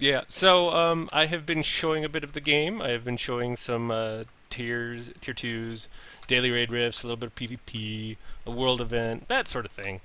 Yeah. So I have been showing a bit of the game. I have been showing some tier twos, daily raid rifts, a little bit of PvP, a world event, that sort of thing.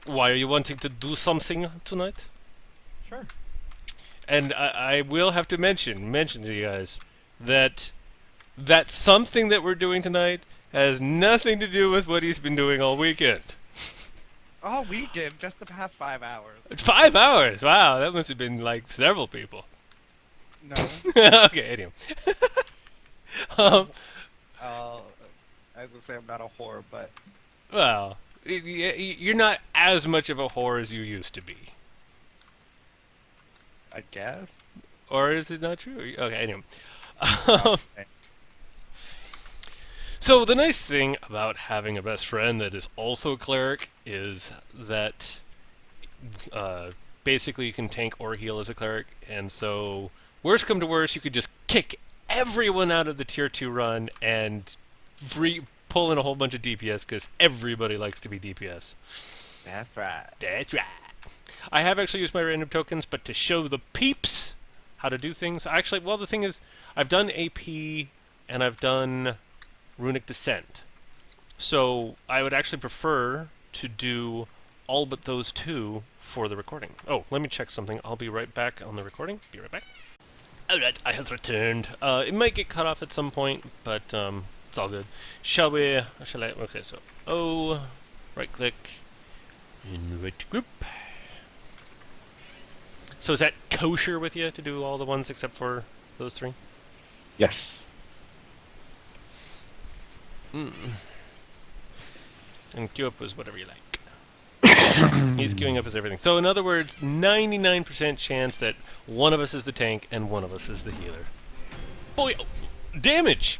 Why are you wanting to do something tonight? Sure. And I will have to mention to you guys that that something that we're doing tonight has nothing to do with what he's been doing all weekend. All weekend, just the past 5 hours. 5 hours! Wow, that must have been like several people. No. Okay, anyway. um, Uh, as I say, I'm not a whore, but well, you're not as much of a whore as you used to be. I guess. Or is it not true? Okay, anyway. Okay. So the nice thing about having a best friend that is also a cleric is that basically you can tank or heal as a cleric, and so worst come to worst, you could just kick everyone out of the tier 2 run and pull in a whole bunch of DPS because everybody likes to be DPS. That's right. That's right. I have actually used my random tokens, but to show the peeps how to do things, actually, well, the thing is, I've done AP and I've done Runic Descent. So I would actually prefer to do all but those two for the recording. Oh, let me check something. I'll be right back on the recording. Be right back. Alright, I has returned. It might get cut off at some point, but it's all good. Shall I? Okay, so right click, invite group. So is that kosher with you to do all the ones except for those three? Yes. And queue up was whatever you like. He's queuing up as everything. So in other words, 99% chance that one of us is the tank and one of us is the healer. Boy, damage!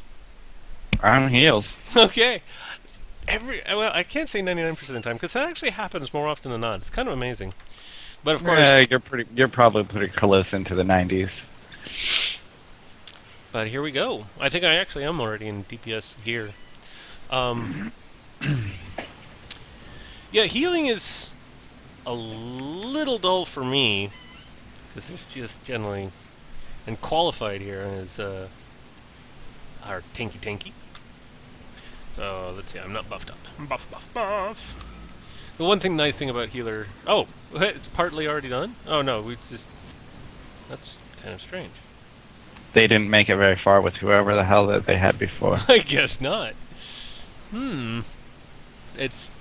I'm healed. Okay. Well, I can't say 99% of the time because that actually happens more often than not. It's kind of amazing. But of course, You're probably pretty close into the 90s. but here we go. I think I actually am already in DPS gear. Yeah, healing is a little dull for me because there's just generally, and qualified here is our tanky. So let's see, I'm not buffed up. Buff. The one nice thing about healer. Oh, it's partly already done. Oh no, that's kind of strange. They didn't make it very far with whoever the hell that they had before. I guess not. This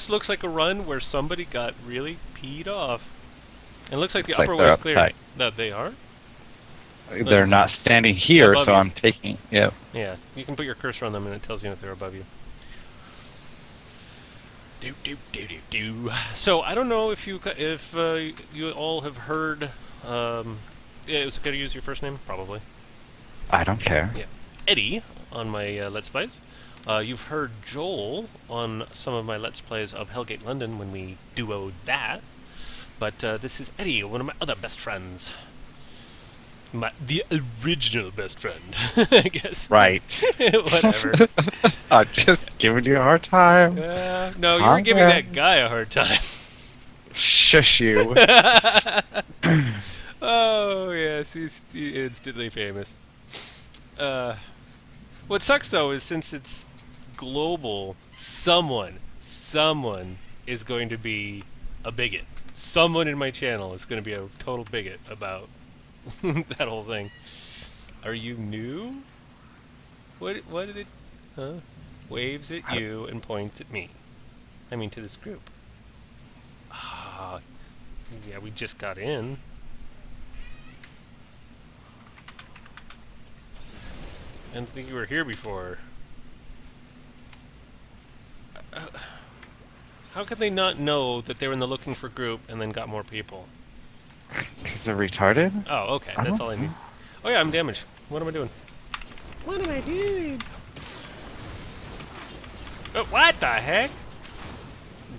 looks like a run where somebody got really peed off. It looks like the upper they're way's clear. uptight. No, they are? They're not standing here, above so you. I'm taking. Yep. Yeah, you can put your cursor on them and it tells you if they're above you. Do. So I don't know if you all have heard. Yeah, is it okay to use your first name? Probably. I don't care. Yeah, Eddie on my Let's Plays. You've heard Joel on some of my Let's Plays of Hellgate London when we duoed that. But this is Eddie, one of my other best friends. The original best friend, I guess. Right. Whatever. I'm just giving you a hard time. No, you were giving that guy a hard time. Shush you. Oh, yes, he's instantly famous. What sucks, though, is since it's global, someone is going to be a bigot. Someone in my channel is going to be a total bigot about that whole thing. Are you new? What did it... Huh? Waves at you and points at me. I mean, to this group. Ah, yeah, we just got in. I didn't think you were here before. How could they not know that they were in the looking for group and then got more people? Because they're retarded? Oh, okay, that's all I need. Oh yeah, I'm damaged. What am I doing? What am I doing? Oh, what the heck?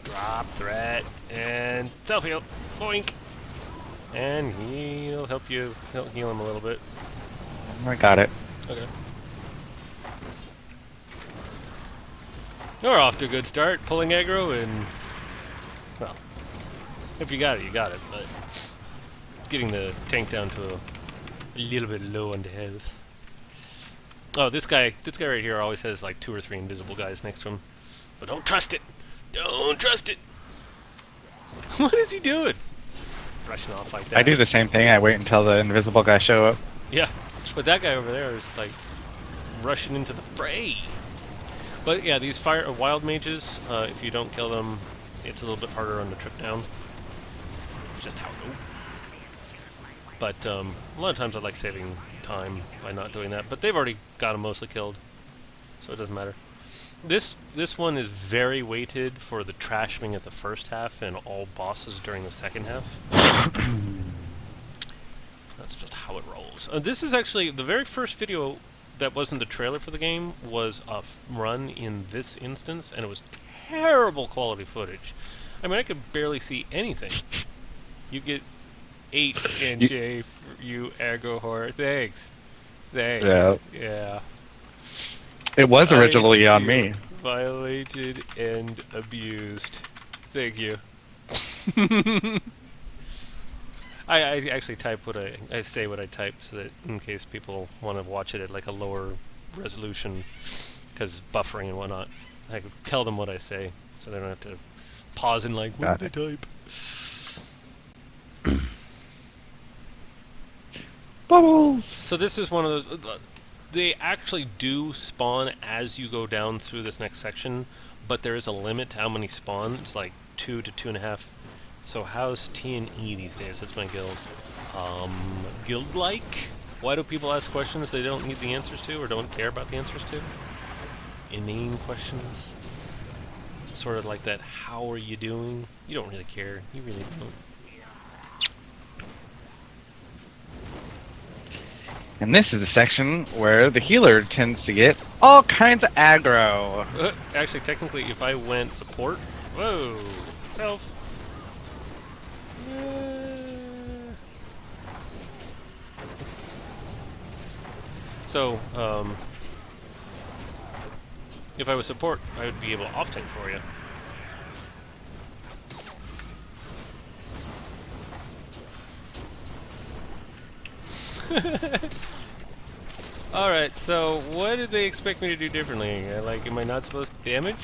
Drop threat and self-heal. Boink. And he'll help you. He'll heal him a little bit. I got it. Okay. You're off to a good start, pulling aggro, and well, if you got it, you got it. But getting the tank down to a little bit low on the health. Oh, this guy right here always has like 2 or 3 invisible guys next to him. But don't trust it. Don't trust it. What is he doing? Rushing off like that. I do the same thing. I wait until the invisible guys show up. Yeah, but that guy over there is like rushing into the fray. But yeah, these wild mages, if you don't kill them, it's a little bit harder on the trip down. It's just how it goes. But a lot of times I like saving time by not doing that. But they've already got them mostly killed, so it doesn't matter. This one is very weighted for the trashing at the first half and all bosses during the second half. That's just how it rolls. This is actually the very first video that wasn't the trailer for the game, was a run in this instance, and it was terrible quality footage. I mean, I could barely see anything. You get 8 inch A for you aggro whore. Thanks. Thanks. Yeah. Yeah. It was originally on me. Violated and abused. Thank you. I actually type what I say what I type so that in case people want to watch it at like a lower resolution, because buffering and whatnot, I can tell them what I say so they don't have to pause and like, what did they type? Bubbles! So this is one of those. They actually do spawn as you go down through this next section, but there is a limit to how many spawn. It's like 2 to 2.5. So how's T and E these days? That's my guild. Guild-like? Why do people ask questions they don't need the answers to or don't care about the answers to? Inane questions. Sort of like that, how are you doing? You don't really care. You really don't. And this is the section where the healer tends to get all kinds of aggro. Actually, technically, if I went support... Whoa! Health! So, if I was support, I would be able to off-tank for you. Alright, so what did they expect me to do differently? Like, am I not supposed to damage?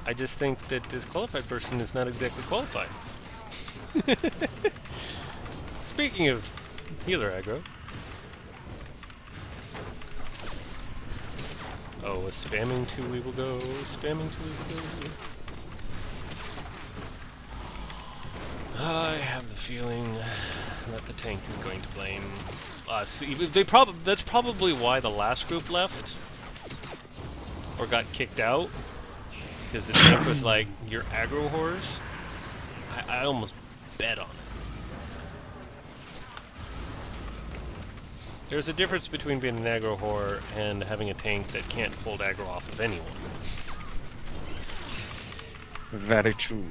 I just think that this qualified person is not exactly qualified. Speaking of healer aggro. Oh, a spamming 2 we will go, spamming 2 we will go. I have the feeling that the tank is going to blame us. That's probably why the last group left or got kicked out, because the tank was like, "You're aggro whores." I almost bet on it. There's a difference between being an aggro whore and having a tank that can't hold aggro off of anyone. Very true.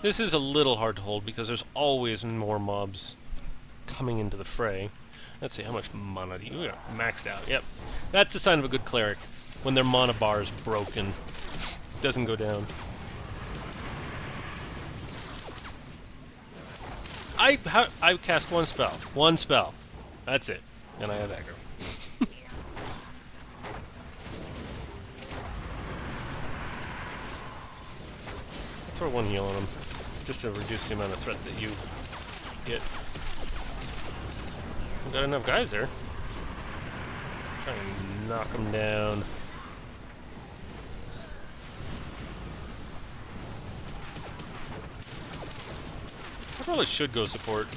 This is a little hard to hold because there's always more mobs coming into the fray. Let's see, how much mana do you got? Maxed out, yep. That's the sign of a good cleric, when their mana bar is broken. Doesn't go down. I cast one spell. One spell. That's it. And I have aggro. I'll throw one heal on him, just to reduce the amount of threat that you get. We've got enough guys there. Try and knock them down. I probably should go support.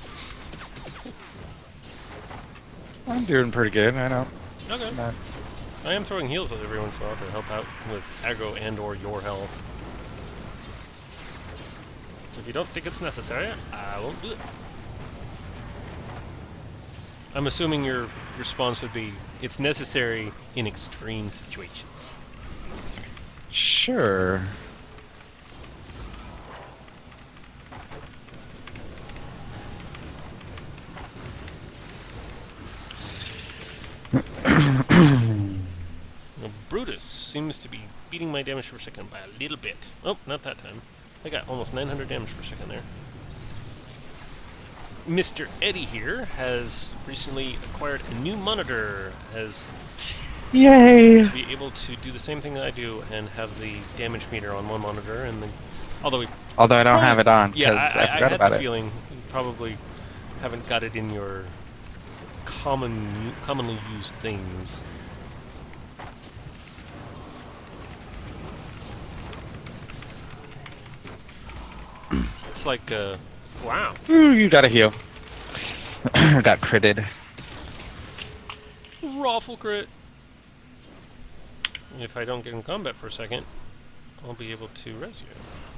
I'm doing pretty good, I know. Okay. Not... I am throwing heals every once in a while to help out with aggro and or your health. If you don't think it's necessary, I won't do it. I'm assuming your response would be, it's necessary in extreme situations. Sure. Well, Brutus seems to be beating my damage per second by a little bit. Oh, not that time. I got almost 900 damage per second there. Mr. Eddie here has recently acquired a new monitor as Yay! to be able to do the same thing that I do and have the damage meter on one monitor and then although we Although I don't have it on yeah, because I I forgot had about the it. feeling you probably haven't got it in your commonly used things. It's like wow. Ooh, you got a heal. Got critted. Raffle crit. If I don't get in combat for a second, I'll be able to res you.